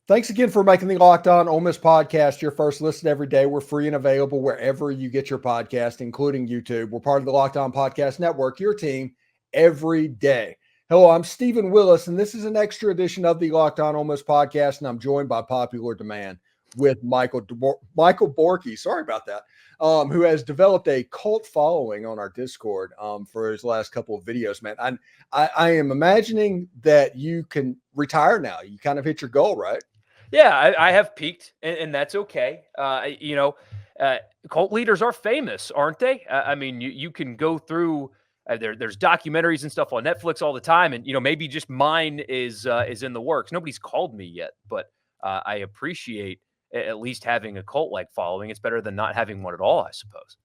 Thanks again for making the Locked On Ole Miss podcast your first listen every day. We're free and available wherever you get your podcast, including YouTube. We're part of the Locked On Podcast Network, your team every day. Hello, I'm Stephen Willis, and this is an extra edition of the Locked On Ole Miss podcast, and I'm joined by popular demand with Michael Borkey. Sorry about that. Who has developed a cult following on our Discord for his last couple of videos, man. I am imagining that you can retire now. You kind of hit your goal, right? Yeah, I have peaked, and that's okay. Cult leaders are famous, aren't they? I mean, you can go through there's documentaries and stuff on Netflix all the time, and maybe just mine is in the works. Nobody's called me yet, but I appreciate at least having a cult-like following. It's better than not having one at all, I suppose.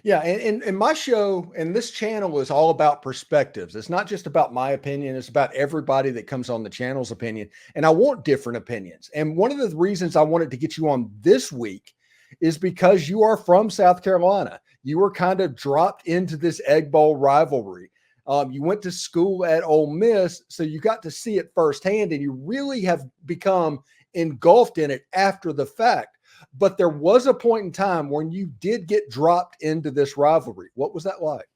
Yeah, and my show and this channel is all about perspectives. It's not just about my opinion. It's about everybody that comes on the channel's opinion. And I want different opinions. And one of the reasons I wanted to get you on this week is because you are from South Carolina. You were kind of dropped into this Egg Bowl rivalry. You went to school at Ole Miss, so you got to see it firsthand, and you really have become engulfed in it after the fact. But there was a point in time when you did get dropped into this rivalry. What was that like?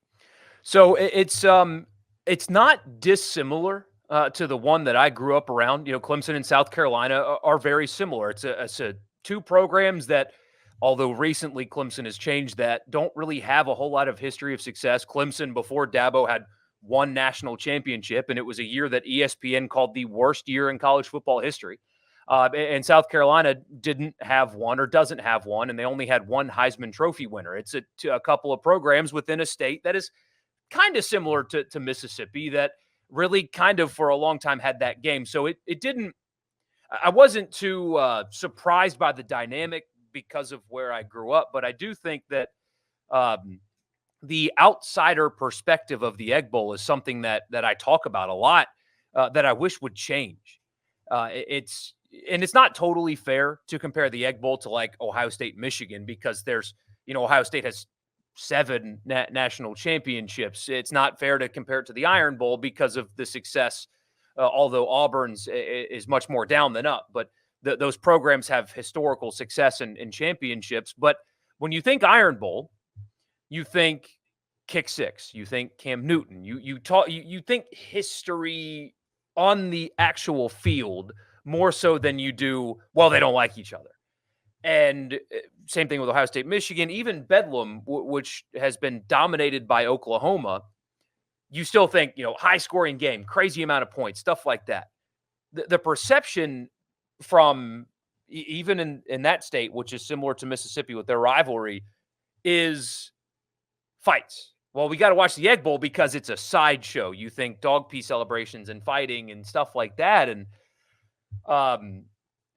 So it's not dissimilar to the one that I grew up around. Clemson and South Carolina are very similar. It's a two programs that, although recently Clemson has changed that, don't really have a whole lot of history of success. Clemson before Dabo had one national championship, and it was a year that ESPN called the worst year in college football history. And South Carolina didn't have one or doesn't have one, and they only had one Heisman Trophy winner. It's a couple of programs within a state that is kind of similar to Mississippi that really kind of for a long time had that game. So it didn't – I wasn't too surprised by the dynamic because of where I grew up, but I do think that the outsider perspective of the Egg Bowl is something that I talk about a lot that I wish would change. It's not totally fair to compare the Egg Bowl to like Ohio State, Michigan, because Ohio State has 7 national championships. It's not fair to compare it to the Iron Bowl because of the success, although Auburn's is much more down than up. But those programs have historical success and championships. But when you think Iron Bowl, you think kick six, you think Cam Newton, you think history on the actual field more so than you do, well, they don't like each other. And same thing with Ohio State, Michigan, even Bedlam, which has been dominated by Oklahoma. You still think, high scoring game, crazy amount of points, stuff like that. The perception from even in that state, which is similar to Mississippi with their rivalry, is fights. Well, we got to watch the Egg Bowl because it's a sideshow. You think dog pee celebrations and fighting and stuff like that. And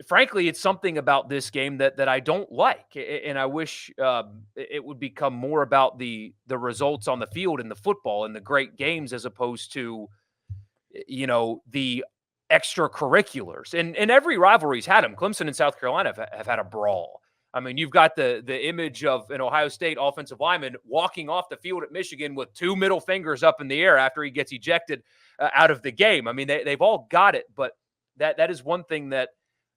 frankly, it's something about this game that I don't like. And I wish it would become more about the results on the field and the football and the great games as opposed to, the extracurriculars. And every rivalry's had them. Clemson and South Carolina have had a brawl. I mean, you've got the image of an Ohio State offensive lineman walking off the field at Michigan with 2 middle fingers up in the air after he gets ejected out of the game. I mean, they've all got it, but that is one thing that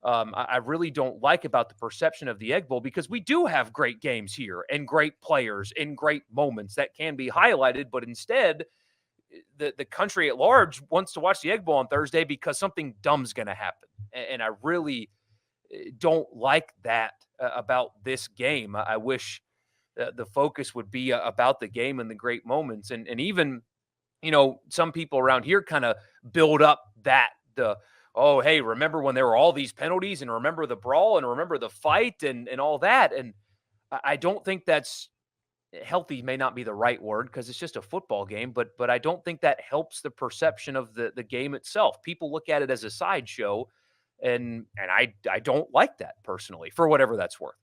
I really don't like about the perception of the Egg Bowl, because we do have great games here and great players and great moments that can be highlighted, but instead the country at large wants to watch the Egg Bowl on Thursday because something dumb's going to happen. And I really don't like that about this game. I wish the focus would be about the game and the great moments. And even, some people around here kind of build up oh, hey, remember when there were all these penalties, and remember the brawl, and remember the fight and all that. And I don't think that's healthy, may not be the right word because it's just a football game, but I don't think that helps the perception of the game itself. People look at it as a sideshow, and I don't like that personally, for whatever that's worth.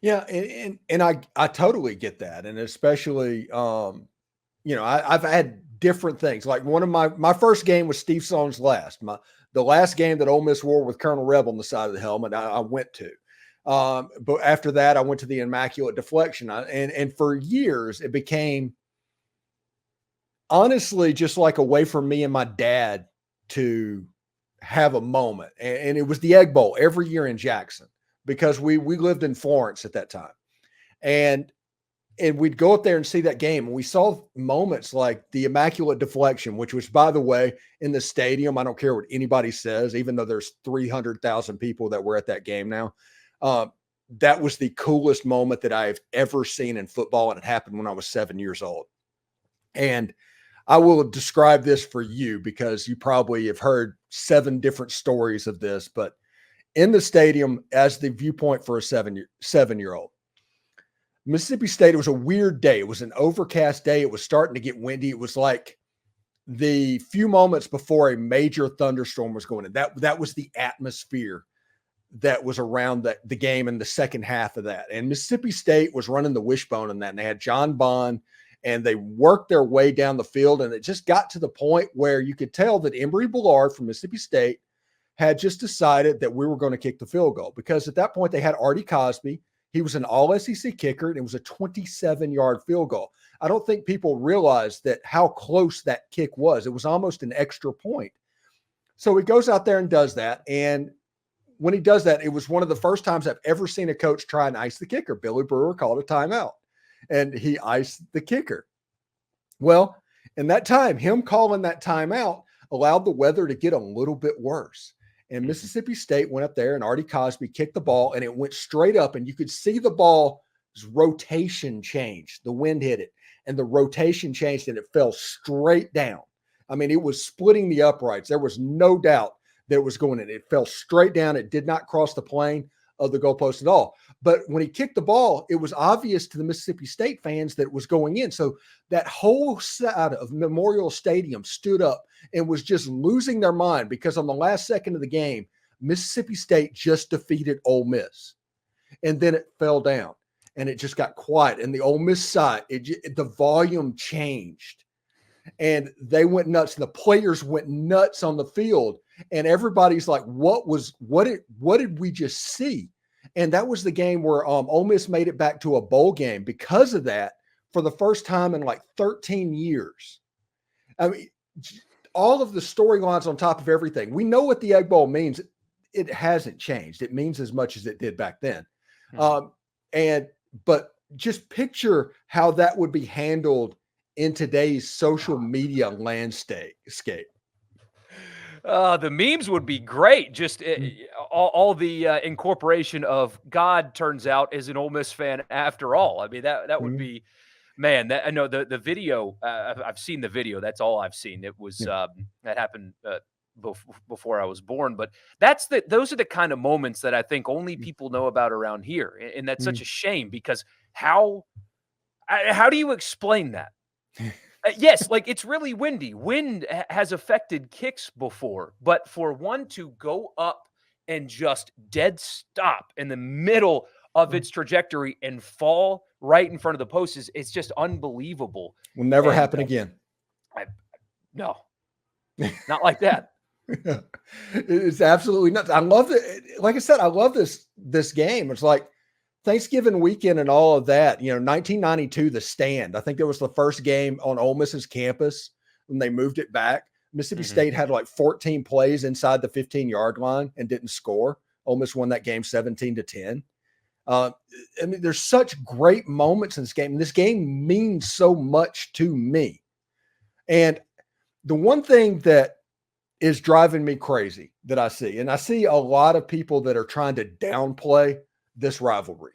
Yeah, and I totally get that, and especially I've had different things. Like one of my first game was Steve Sloan's the last game that Ole Miss wore with Colonel Rebel on the side of the helmet. I went to, but after that I went to the Immaculate Deflection, and for years it became honestly just like a way for me and my dad to have a moment, and it was the Egg Bowl every year in Jaxson because we lived in Florence at that time, and we'd go up there and see that game, and we saw moments like the immaculate deflection, which was, by the way, in the stadium. I don't care what anybody says, even though there's 300,000 people that were at that game now. That was the coolest moment that I've ever seen in football, and it happened when I was 7 years old. And I will describe this for you because you probably have heard 7 different stories of this, but in the stadium as the viewpoint for a 7-year-old, Mississippi State, it was a weird day. It was an overcast day. It was starting to get windy. It was like the few moments before a major thunderstorm was going in. That was the atmosphere that was around the game in the second half of that. And Mississippi State was running the wishbone in that. And they had John Bond, and they worked their way down the field. And it just got to the point where you could tell that Embry-Bellard from Mississippi State had just decided that we were going to kick the field goal, because at that point they had Artie Cosby. He was an all-SEC kicker, and it was a 27-yard field goal. I don't think people realize that how close that kick was. It was almost an extra point. So he goes out there and does that. And when he does that, it was one of the first times I've ever seen a coach try and ice the kicker. Billy Brewer called a timeout, and he iced the kicker. Well, in that time, him calling that timeout allowed the weather to get a little bit worse. And Mississippi State went up there, and Artie Cosby kicked the ball, and it went straight up, and you could see the ball's rotation change. The wind hit it, and the rotation changed, and it fell straight down. I mean, it was splitting the uprights. There was no doubt that it was going in. It fell straight down. It did not cross the plane of the goalpost at all. But when he kicked the ball, it was obvious to the Mississippi State fans that it was going in. So that whole side of Memorial Stadium stood up and was just losing their mind, because on the last second of the game, Mississippi State just defeated Ole Miss. And then it fell down, and it just got quiet. And the Ole Miss side, the volume changed, and they went nuts. And the players went nuts on the field, and everybody's like, what did we just see? And that was the game where Ole Miss made it back to a bowl game because of that, for the first time in like 13 years. I mean, all of the storylines on top of everything. We know what the Egg Bowl means. It hasn't changed. It means as much as it did back then. But just picture how that would be handled in today's social media landscape. The memes would be great. Just all the incorporation of God turns out is an Ole Miss fan after all. I mean, that would be, man. I know the video. I've seen the video. That's all I've seen. It was that happened before I was born. But those are the kind of moments that I think only people know about around here, and that's such a shame, because how do you explain that? Yes, like, it's really windy. Wind has affected kicks before, but for one to go up and just dead stop in the middle of its trajectory and fall right in front of the post it's just unbelievable. Will never happen again. No, not like that. It's absolutely nuts. I love it. Like I said, I love this game. It's like Thanksgiving weekend and all of that, 1992, the Stand. I think that was the first game on Ole Miss's campus when they moved it back. Mississippi State had like 14 plays inside the 15-yard line and didn't score. Ole Miss won that game 17-10. I mean, there's such great moments in this game. And this game means so much to me. And the one thing that is driving me crazy that I see, and I see a lot of people that are trying to downplay this rivalry.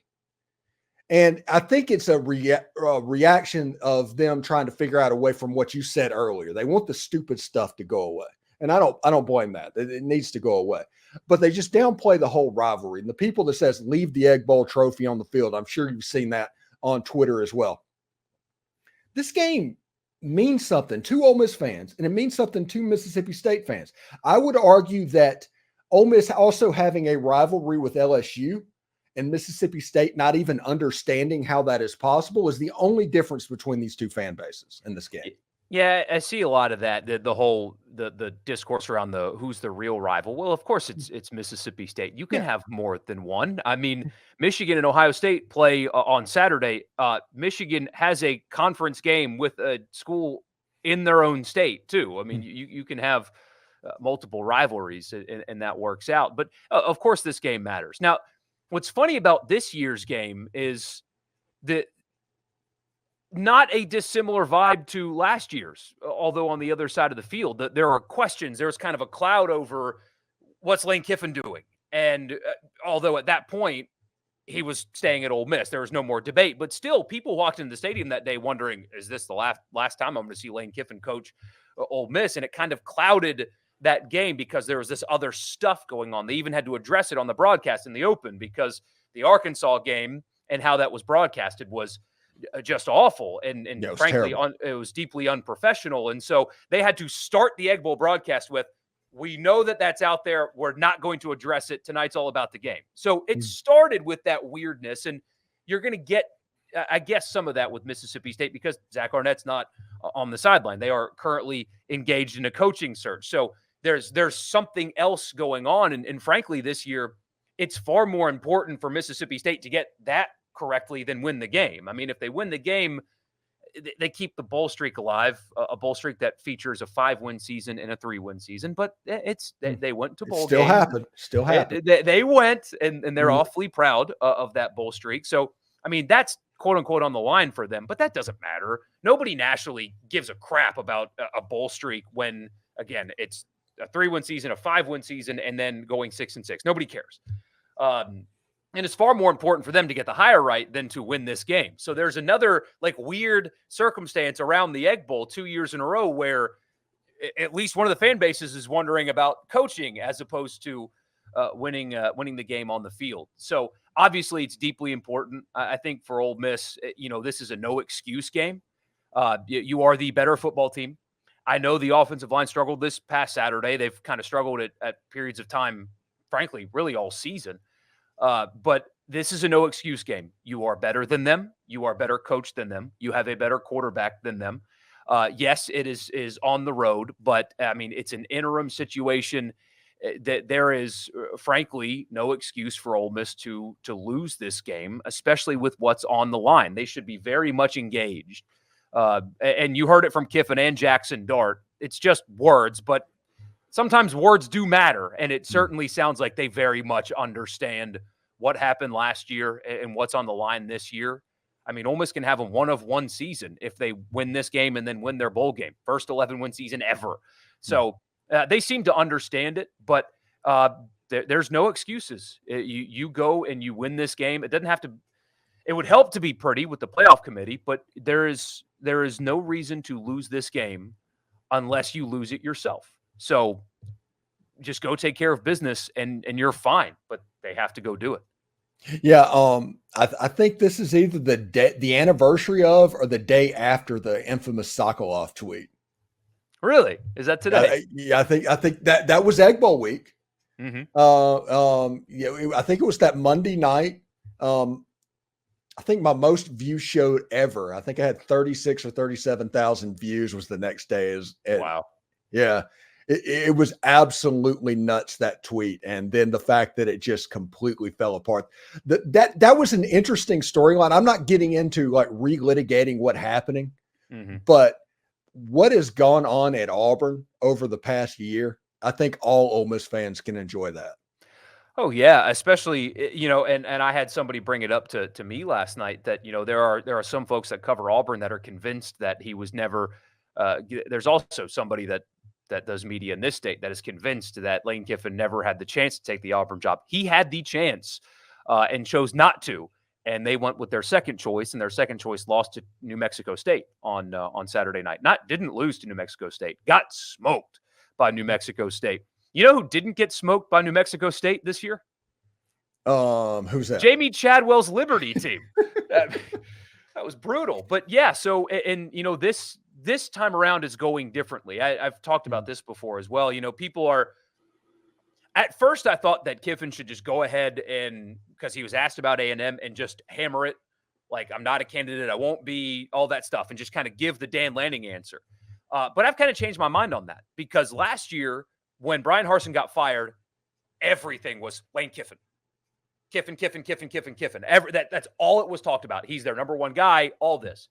And I think it's a reaction of them trying to figure out a way from what you said earlier. They want the stupid stuff to go away. And I don't blame that. It needs to go away. But they just downplay the whole rivalry. And the people that says leave the Egg Bowl trophy on the field, I'm sure you've seen that on Twitter as well. This game means something to Ole Miss fans, and it means something to Mississippi State fans. I would argue that Ole Miss also having a rivalry with LSU and Mississippi State not even understanding how that is possible is the only difference between these two fan bases in this game. Yeah, I see a lot of that. The whole discourse around who's the real rival. Well, of course it's Mississippi State. You can have more than one. I mean, Michigan and Ohio State play on Saturday. Michigan has a conference game with a school in their own state too. I mean, you can have multiple rivalries, and that works out. But of course, this game matters. Now, what's funny about this year's game is that not a dissimilar vibe to last year's, although on the other side of the field, there are questions. There's kind of a cloud over what's Lane Kiffin doing. And although at that point, he was staying at Ole Miss, there was no more debate. But still, people walked into the stadium that day wondering, is this the last time I'm going to see Lane Kiffin coach Ole Miss? And it kind of clouded that game because there was this other stuff going on. They even had to address it on the broadcast in the open because the Arkansas game and how that was broadcasted was just awful. And frankly, it was deeply unprofessional. And so they had to start the Egg Bowl broadcast with, we know that that's out there. We're not going to address it. Tonight's all about the game. So it started with that weirdness. And you're going to get, I guess, some of that with Mississippi State because Zach Arnett's not on the sideline. They are currently engaged in a coaching search. So there's something else going on. And frankly, this year, it's far more important for Mississippi State to get that correctly than win the game. I mean, if they win the game, they keep the bowl streak alive, a bowl streak that features a 5-win season and a 3-win season. But they went to bowl games. Still happened. They went, and they're awfully proud of that bowl streak. So, I mean, that's quote unquote on the line for them, but that doesn't matter. Nobody nationally gives a crap about a bowl streak when, again, it's a 3-win season, a 5-win season, and then going 6-6. Nobody cares. And it's far more important for them to get the hire right than to win this game. So there's another weird circumstance around the Egg Bowl 2 years in a row where at least one of the fan bases is wondering about coaching as opposed to winning the game on the field. So obviously it's deeply important. I think for Ole Miss, this is a no excuse game. You are the better football team. I know the offensive line struggled this past Saturday. They've kind of struggled at periods of time, frankly, really all season. But this is a no excuse game. You are better than them. You are better coached than them. You have a better quarterback than them. Yes, it is on the road, but I mean, it's an interim situation that there is frankly no excuse for Ole Miss to lose this game, especially with what's on the line. They should be very much engaged. And you heard it from Kiffin and Jaxson Dart. It's just words, but sometimes words do matter, and it certainly sounds like they very much understand what happened last year and what's on the line this year. I mean, Ole Miss can have a 1-of-1 season if they win this game and then win their bowl game. First 11-win season ever. So they seem to understand it, but there's no excuses. You go and you win this game. It doesn't have to – it would help to be pretty with the playoff committee, but there is no reason to lose this game unless you lose it yourself. So just go take care of business and you're fine, but they have to go do it. Yeah. I think this is either the anniversary of or the day after the infamous Sokolov tweet. Really? Is that today? Yeah. I think that was Egg Bowl week. Mm-hmm. I think it was that Monday night. I think my most view showed ever. I think I had 36 or 37,000 views was the next day. Wow. Yeah. It was absolutely nuts, that tweet. And then the fact that it just completely fell apart. That was an interesting storyline. I'm not getting into relitigating what happening, but what has gone on at Auburn over the past year, I think all Ole Miss fans can enjoy that. Oh yeah, especially, and I had somebody bring it up to me last night that, there are some folks that cover Auburn that are convinced that he was never, there's also somebody that does media in this state that is convinced that Lane Kiffin never had the chance to take the Auburn job. He had the chance and chose not to. And they went with their second choice, and their second choice lost to New Mexico State on Saturday night. Didn't lose to New Mexico State, got smoked by New Mexico State. You know who didn't get smoked by New Mexico State this year? Who's that? Jamie Chadwell's Liberty team. That was brutal. But yeah, so, and this time around is going differently. I've talked about this before as well. People are, at first I thought that Kiffin should just go ahead and, because he was asked about A&M, and just hammer it. Like, I'm not a candidate. I won't be, all that stuff, and just kind of give the Dan Lanning answer. But I've kind of changed my mind on that, because last year when Brian Harsin got fired, everything was Lane Kiffin. Kiffin. That's all it was talked about. He's their number one guy, all this.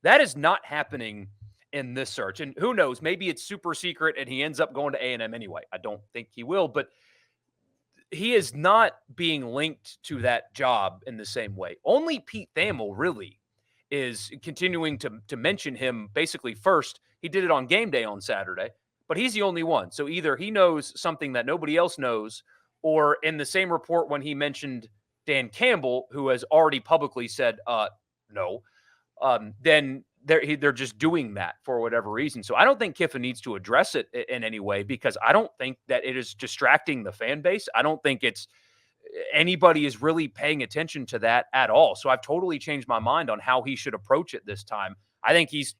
That is not happening in this search. And who knows, maybe it's super secret and he ends up going to A&M anyway. I don't think he will, but he is not being linked to that job in the same way. Only Pete Thamel really is continuing to mention him basically first. He did it on game day on Saturday, but he's the only one. So either he knows something that nobody else knows, or in the same report when he mentioned Dan Campbell, who has already publicly said no, then they're just doing that for whatever reason. So I don't think Kiffin needs to address it in any way, because I don't think that it is distracting the fan base. I don't think it's anybody is really paying attention to that at all. So I've totally changed my mind on how he should approach it this time. I think he's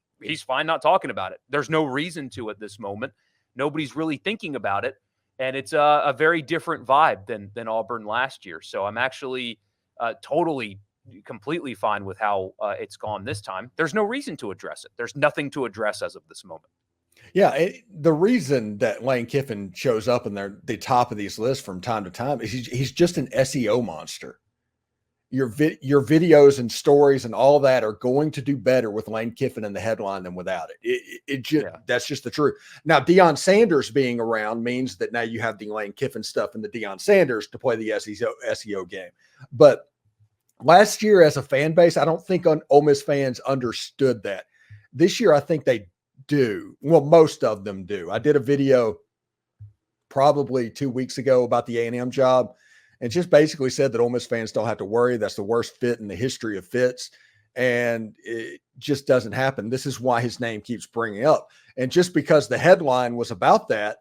fine not talking about it. There's no reason to at this moment. Nobody's really thinking about it. And it's a very different vibe than Auburn last year. So I'm actually totally, completely fine with how it's gone this time. There's no reason to address it. There's nothing to address as of this moment. Yeah, the reason that Lane Kiffin shows up in the top of these lists from time to time is he's just an SEO monster. Your videos and stories and all that are going to do better with Lane Kiffin in the headline than without it. That's just the truth. Now, Deion Sanders being around means that now you have the Lane Kiffin stuff and the Deion Sanders to play the SEO game. But last year, as a fan base, I don't think Ole Miss fans understood that. This year, I think they do. Well, most of them do. I did a video probably 2 weeks ago about the A&M job, and just basically said that Ole Miss fans don't have to worry. That's the worst fit in the history of fits, and it just doesn't happen. This is why his name keeps bringing up. And just because the headline was about that,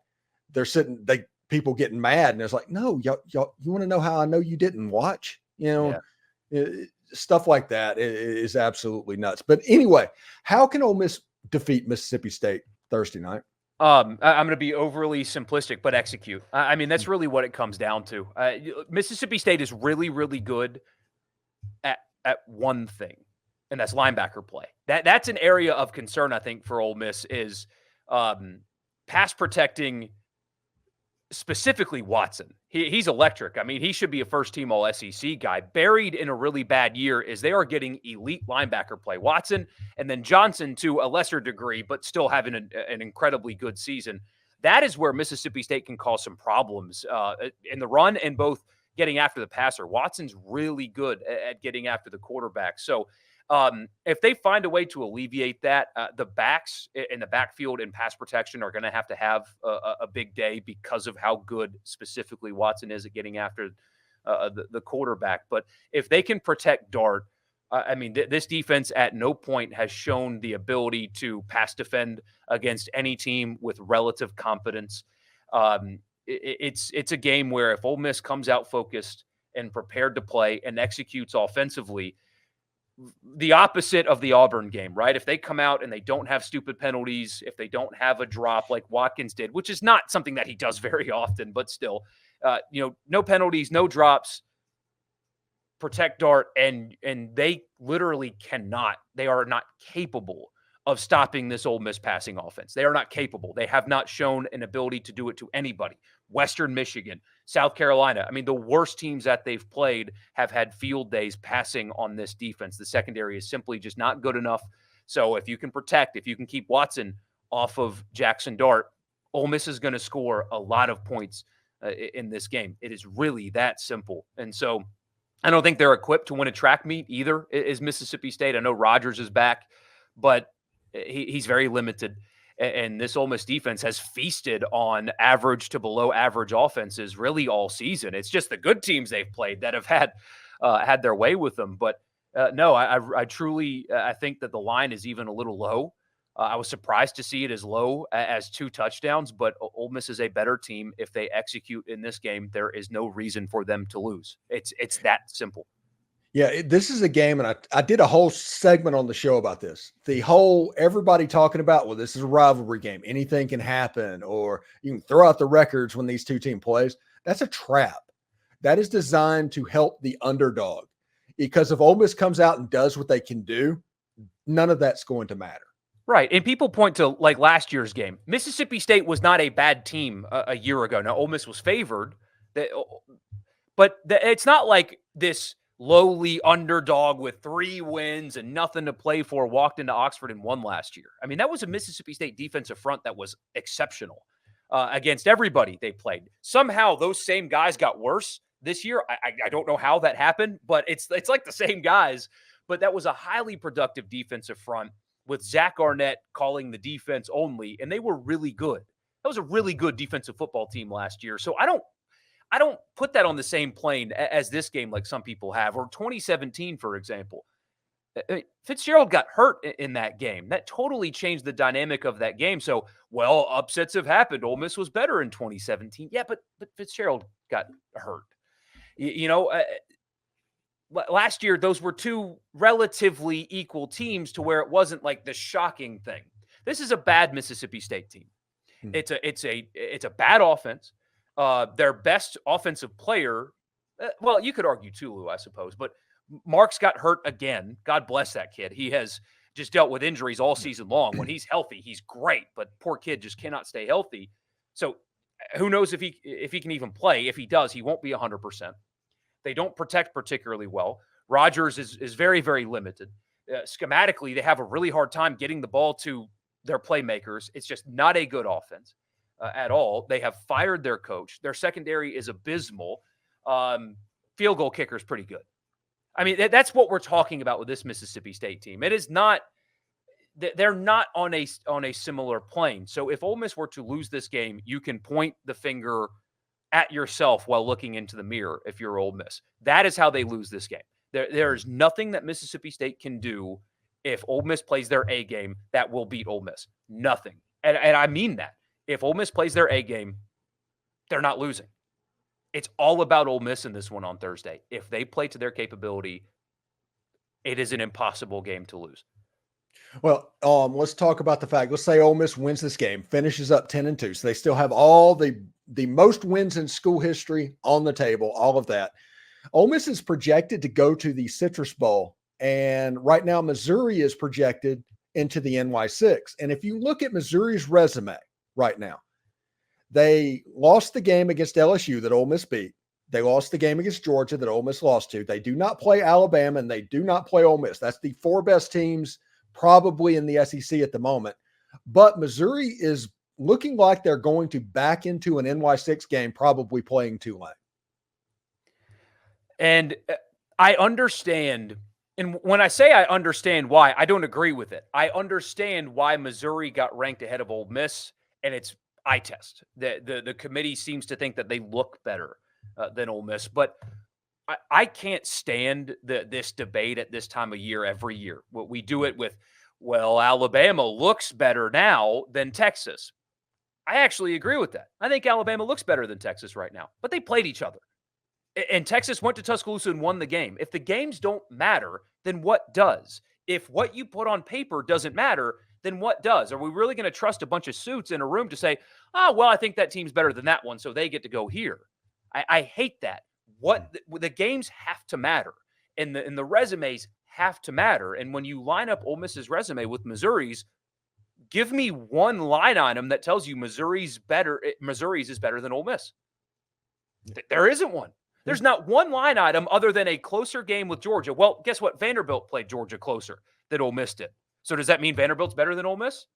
people getting mad, and it's like, no, y'all, you want to know how I know you didn't watch? Stuff like that is absolutely nuts. But anyway, how can Ole Miss defeat Mississippi State Thursday night? I'm going to be overly simplistic, but execute. I mean, that's really what it comes down to. Mississippi State is really, really good at one thing, and that's linebacker play. That's an area of concern, I think, for Ole Miss is pass protecting, specifically Watson. He's electric. I mean, he should be a first-team All-SEC guy. Buried in a really bad year is they are getting elite linebacker play. Watson and then Johnson to a lesser degree, but still having an incredibly good season. That is where Mississippi State can cause some problems in the run and both getting after the passer. Watson's really good at getting after the quarterback. So if they find a way to alleviate that, the backs in the backfield and pass protection are going to have a big day because of how good specifically Watson is at getting after the quarterback. But if they can protect Dart, I mean, this defense at no point has shown the ability to pass defend against any team with relative competence. It's a game where if Ole Miss comes out focused and prepared to play and executes offensively, the opposite of the Auburn game, right? If they come out and they don't have stupid penalties, if they don't have a drop like Watkins did, which is not something that he does very often, but still, no penalties, no drops, protect Dart, and they literally cannot. They are not capable of stopping this Ole Miss passing offense. They are not capable. They have not shown an ability to do it to anybody. Western Michigan, South Carolina. I mean, the worst teams that they've played have had field days passing on this defense. The secondary is simply just not good enough. So if you can protect, if you can keep Watson off of Jaxson Dart, Ole Miss is going to score a lot of points in this game. It is really that simple. And so I don't think they're equipped to win a track meet either, is Mississippi State. I know Rogers is back, but he's very limited. And this Ole Miss defense has feasted on average to below average offenses really all season. It's just the good teams they've played that have had their way with them. But no, I truly think that the line is even a little low. I was surprised to see it as low as 2 touchdowns, but Ole Miss is a better team. If they execute in this game, there is no reason for them to lose. It's that simple. Yeah, this is a game, and I did a whole segment on the show about this. Everybody talking about, well, this is a rivalry game. Anything can happen, or you can throw out the records when these two teams plays. That's a trap. That is designed to help the underdog, because if Ole Miss comes out and does what they can do, none of that's going to matter. Right, and people point to like last year's game. Mississippi State was not a bad team a year ago. Now, Ole Miss was favored, but it's not like this lowly underdog with 3 wins and nothing to play for walked into Oxford and won last year. I mean, that was a Mississippi State defensive front that was exceptional against everybody they played. Somehow those same guys got worse this year. I don't know how that happened, but it's like the same guys. But that was a highly productive defensive front with Zach Arnett calling the defense only, and they were really good. That was a really good defensive football team last year. So I don't put that on the same plane as this game like some people have, or 2017, for example. Fitzgerald got hurt in that game. That totally changed the dynamic of that game. So, well, upsets have happened. Ole Miss was better in 2017. Yeah, but Fitzgerald got hurt. Last year, those were 2 relatively equal teams to where it wasn't like the shocking thing. This is a bad Mississippi State team. It's a bad offense. Their best offensive player, well, you could argue Tulu, I suppose, but Marks got hurt again. God bless that kid. He has just dealt with injuries all season long. When he's healthy, he's great, but poor kid just cannot stay healthy. So who knows if he can even play. If he does, he won't be 100%. They don't protect particularly well. Rodgers is very, very limited. Schematically, they have a really hard time getting the ball to their playmakers. It's just not a good offense at all. They have fired their coach. Their secondary is abysmal. Field goal kicker is pretty good. I mean, that's what we're talking about with this Mississippi State team. It is not – they're not on a similar plane. So if Ole Miss were to lose this game, you can point the finger at yourself while looking into the mirror if you're Ole Miss. That is how they lose this game. There's nothing that Mississippi State can do if Ole Miss plays their A game that will beat Ole Miss. Nothing. And I mean that. If Ole Miss plays their A game, they're not losing. It's all about Ole Miss in this one on Thursday. If they play to their capability, it is an impossible game to lose. Well, let's talk about the fact. Let's say Ole Miss wins this game, finishes up 10-2. So they still have all the most wins in school history on the table, all of that. Ole Miss is projected to go to the Citrus Bowl. And right now, Missouri is projected into the NY6. And if you look at Missouri's resume right now, they lost the game against LSU that Ole Miss beat. They lost the game against Georgia that Ole Miss lost to. They do not play Alabama, and they do not play Ole Miss. That's the 4 best teams probably in the SEC at the moment. But Missouri is looking like they're going to back into an NY6 game, probably playing Tulane. And I understand. And when I say I understand why, I don't agree with it. I understand why Missouri got ranked ahead of Ole Miss, and it's eye test. The committee seems to think that they look better than Ole Miss, but I can't stand this debate at this time of year every year. We do it with, well, Alabama looks better now than Texas. I actually agree with that. I think Alabama looks better than Texas right now, but they played each other. And Texas went to Tuscaloosa and won the game. If the games don't matter, then what does? If what you put on paper doesn't matter, then what does? Are we really going to trust a bunch of suits in a room to say, well, I think that team's better than that one, so they get to go here? I hate that. The games have to matter, and the resumes have to matter. And when you line up Ole Miss's resume with Missouri's, give me one line item that tells you Missouri's is better than Ole Miss. There isn't one. There's not one line item other than a closer game with Georgia. Well, guess what? Vanderbilt played Georgia closer than Ole Miss did. So does that mean Vanderbilt's better than Ole Miss?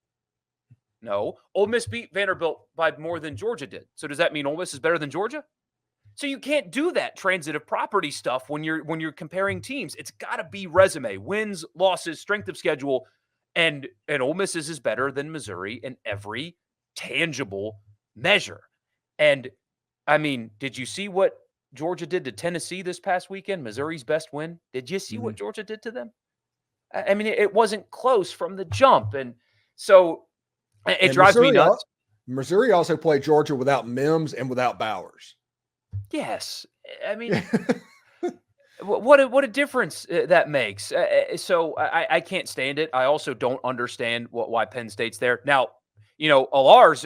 No. Ole Miss beat Vanderbilt by more than Georgia did. So does that mean Ole Miss is better than Georgia? So you can't do that transitive property stuff when you're comparing teams. It's got to be resume, wins, losses, strength of schedule, and Ole Miss is better than Missouri in every tangible measure. And I mean, did you see what Georgia did to Tennessee this past weekend? Missouri's best win. Did you see what Georgia did to them? I mean, it wasn't close from the jump. And so it drives me nuts. Missouri also played Georgia without Mims and without Bowers. Yes. I mean, what a difference that makes. So I can't stand it. I also don't understand why Penn State's there. Now, Alar's,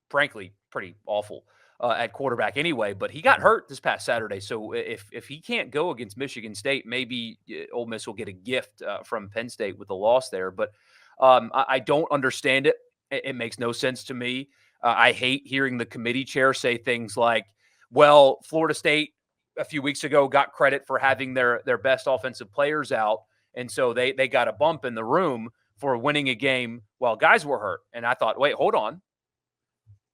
frankly, pretty awful at quarterback anyway, but he got hurt this past Saturday. So if he can't go against Michigan State, maybe Ole Miss will get a gift from Penn State with the loss there. But I don't understand it. It makes no sense to me. I hate hearing the committee chair say things like, well, Florida State a few weeks ago got credit for having their best offensive players out. And so they got a bump in the room for winning a game while guys were hurt. And I thought, wait, hold on.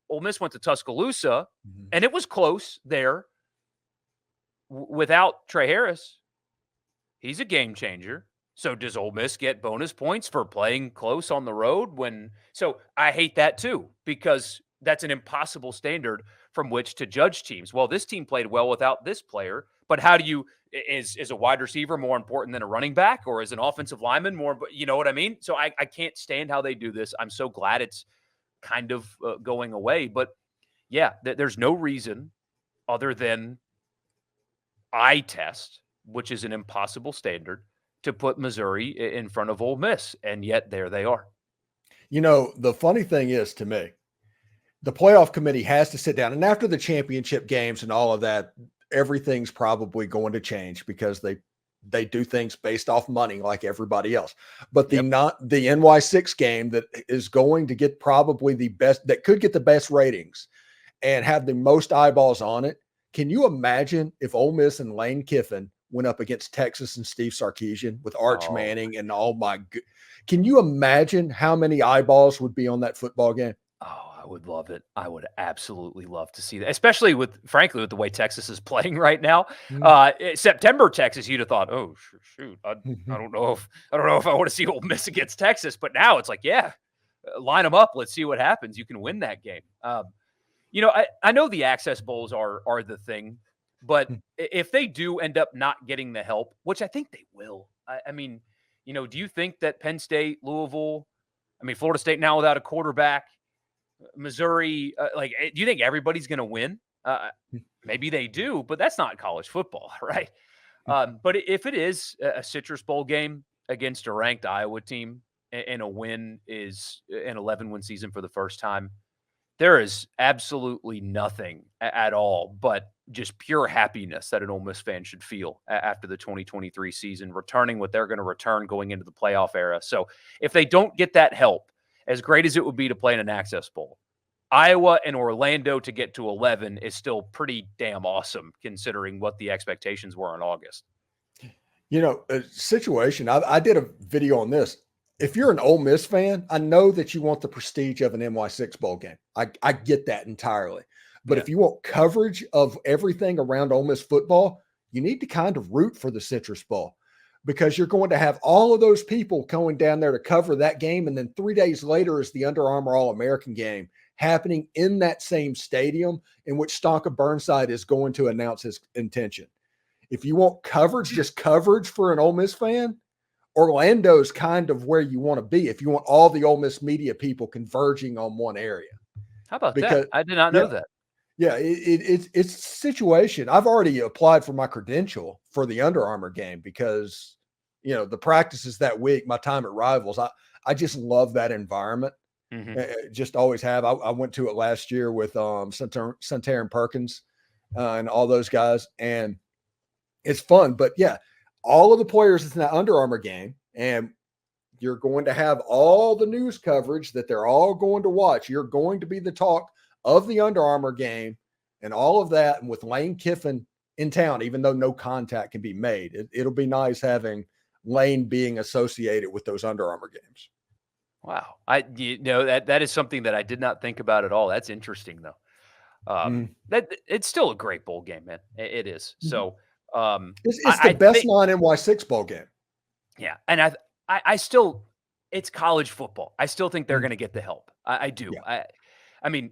Ole Miss went to Tuscaloosa, and it was close there without Trey Harris. He's a game changer. So does Ole Miss get bonus points for playing close on the road? So I hate that too, because that's an impossible standard from which to judge teams. Well, this team played well without this player, but how do you is a wide receiver more important than a running back, or is an offensive lineman more? You know what I mean? So I can't stand how they do this. I'm so glad it's kind of going away. But yeah, there's no reason other than eye test, which is an impossible standard, to put Missouri in front of Ole Miss. And yet there they are. You know, the funny thing is, to me, the playoff committee has to sit down, and after the championship games and all of that, everything's probably going to change because they do things based off money like everybody else. But the NY6 game that is going to get probably the best, that could get the best ratings and have the most eyeballs on it. Can you imagine if Ole Miss and Lane Kiffin went up against Texas and Steve Sarkisian with Arch Manning and can you imagine how many eyeballs would be on that football game? Oh, I would love it. I would absolutely love to see that, especially frankly, with the way Texas is playing right now. September Texas, you'd have thought, oh shoot, I don't know if I want to see Ole Miss against Texas. But now it's like, yeah, line them up. Let's see what happens. You can win that game. I know the Access Bowls are the thing, but if they do end up not getting the help, which I think they will, I mean, do you think that Penn State, Louisville, Florida State now without a quarterback, Missouri, do you think everybody's going to win? Maybe they do, but that's not college football, right? But if it is a Citrus Bowl game against a ranked Iowa team and a win is an 11-win season for the first time, there is absolutely nothing at all but just pure happiness that an Ole Miss fan should feel after the 2023 season, returning what they're going to return going into the playoff era. So if they don't get that help, as great as it would be to play in an Access Bowl, Iowa and Orlando to get to 11 is still pretty damn awesome considering what the expectations were in August. A situation, I did a video on this. If you're an Ole Miss fan, I know that you want the prestige of an NY6 bowl game. I get that entirely. But if you want coverage of everything around Ole Miss football, you need to kind of root for the Citrus Bowl, because you're going to have all of those people going down there to cover that game. And then 3 days later is the Under Armour All-American game happening in that same stadium in which Stonka Burnside is going to announce his intention. If you want coverage, just coverage for an Ole Miss fan, Orlando's kind of where you want to be if you want all the Ole Miss media people converging on one area. How about that? I did not know that. Yeah, it's a situation. I've already applied for my credential for the Under Armour game because, the practices that week, my time at Rivals, I just love that environment. Just always have. I went to it last year with Santarin Perkins and all those guys, and it's fun. But yeah, all of the players in that Under Armour game, and you're going to have all the news coverage that they're all going to watch. You're going to be the talk of the Under Armour game and all of that. And with Lane Kiffin in town, even though no contact can be made, it'll be nice having Lane being associated with those Under Armour games. Wow. That is something that I did not think about at all. That's interesting though. That it's still a great bowl game, man. It is. So it's the best non-NY6 bowl game. Yeah. And I still, it's college football. I still think they're going to get the help. I do. Yeah.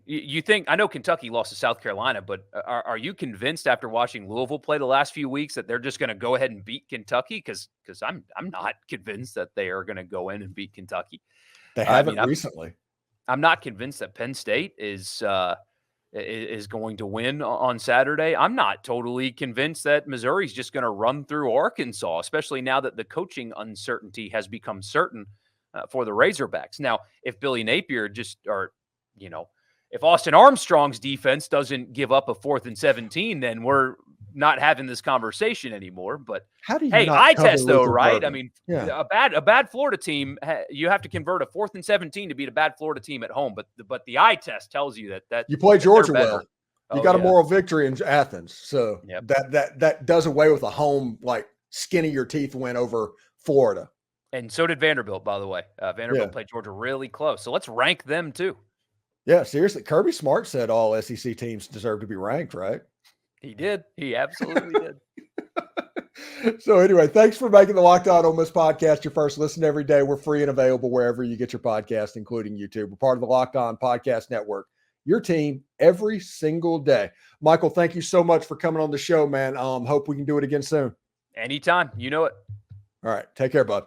You think, I know Kentucky lost to South Carolina, but are you convinced after watching Louisville play the last few weeks that they're just going to go ahead and beat Kentucky? Because I'm not convinced that they are going to go in and beat Kentucky. They haven't recently. I'm not convinced that Penn State is going to win on Saturday. I'm not totally convinced that Missouri's just going to run through Arkansas, especially now that the coaching uncertainty has become certain for the Razorbacks. Now, if Billy Napier if Austin Armstrong's defense doesn't give up a 4th and 17, then we're not having this conversation anymore. But how do you eye test though, right? A bad Florida team, you have to convert a 4th and 17 to beat a bad Florida team at home. But the eye test tells you that you play Georgia well. You got a moral victory in Athens. So Yep. that does away with a home, like, skin of your teeth win over Florida. And so did Vanderbilt, by the way. Vanderbilt played Georgia really close. So let's rank them too. Yeah, seriously. Kirby Smart said all SEC teams deserve to be ranked, right? He did. He absolutely did. So anyway, thanks for making the Locked On Ole Miss podcast your first listen every day. We're free and available wherever you get your podcast, including YouTube. We're part of the Locked On Podcast Network. Your team every single day. Michael, thank you so much for coming on the show, man. Hope we can do it again soon. Anytime. You know it. All right. Take care, bud.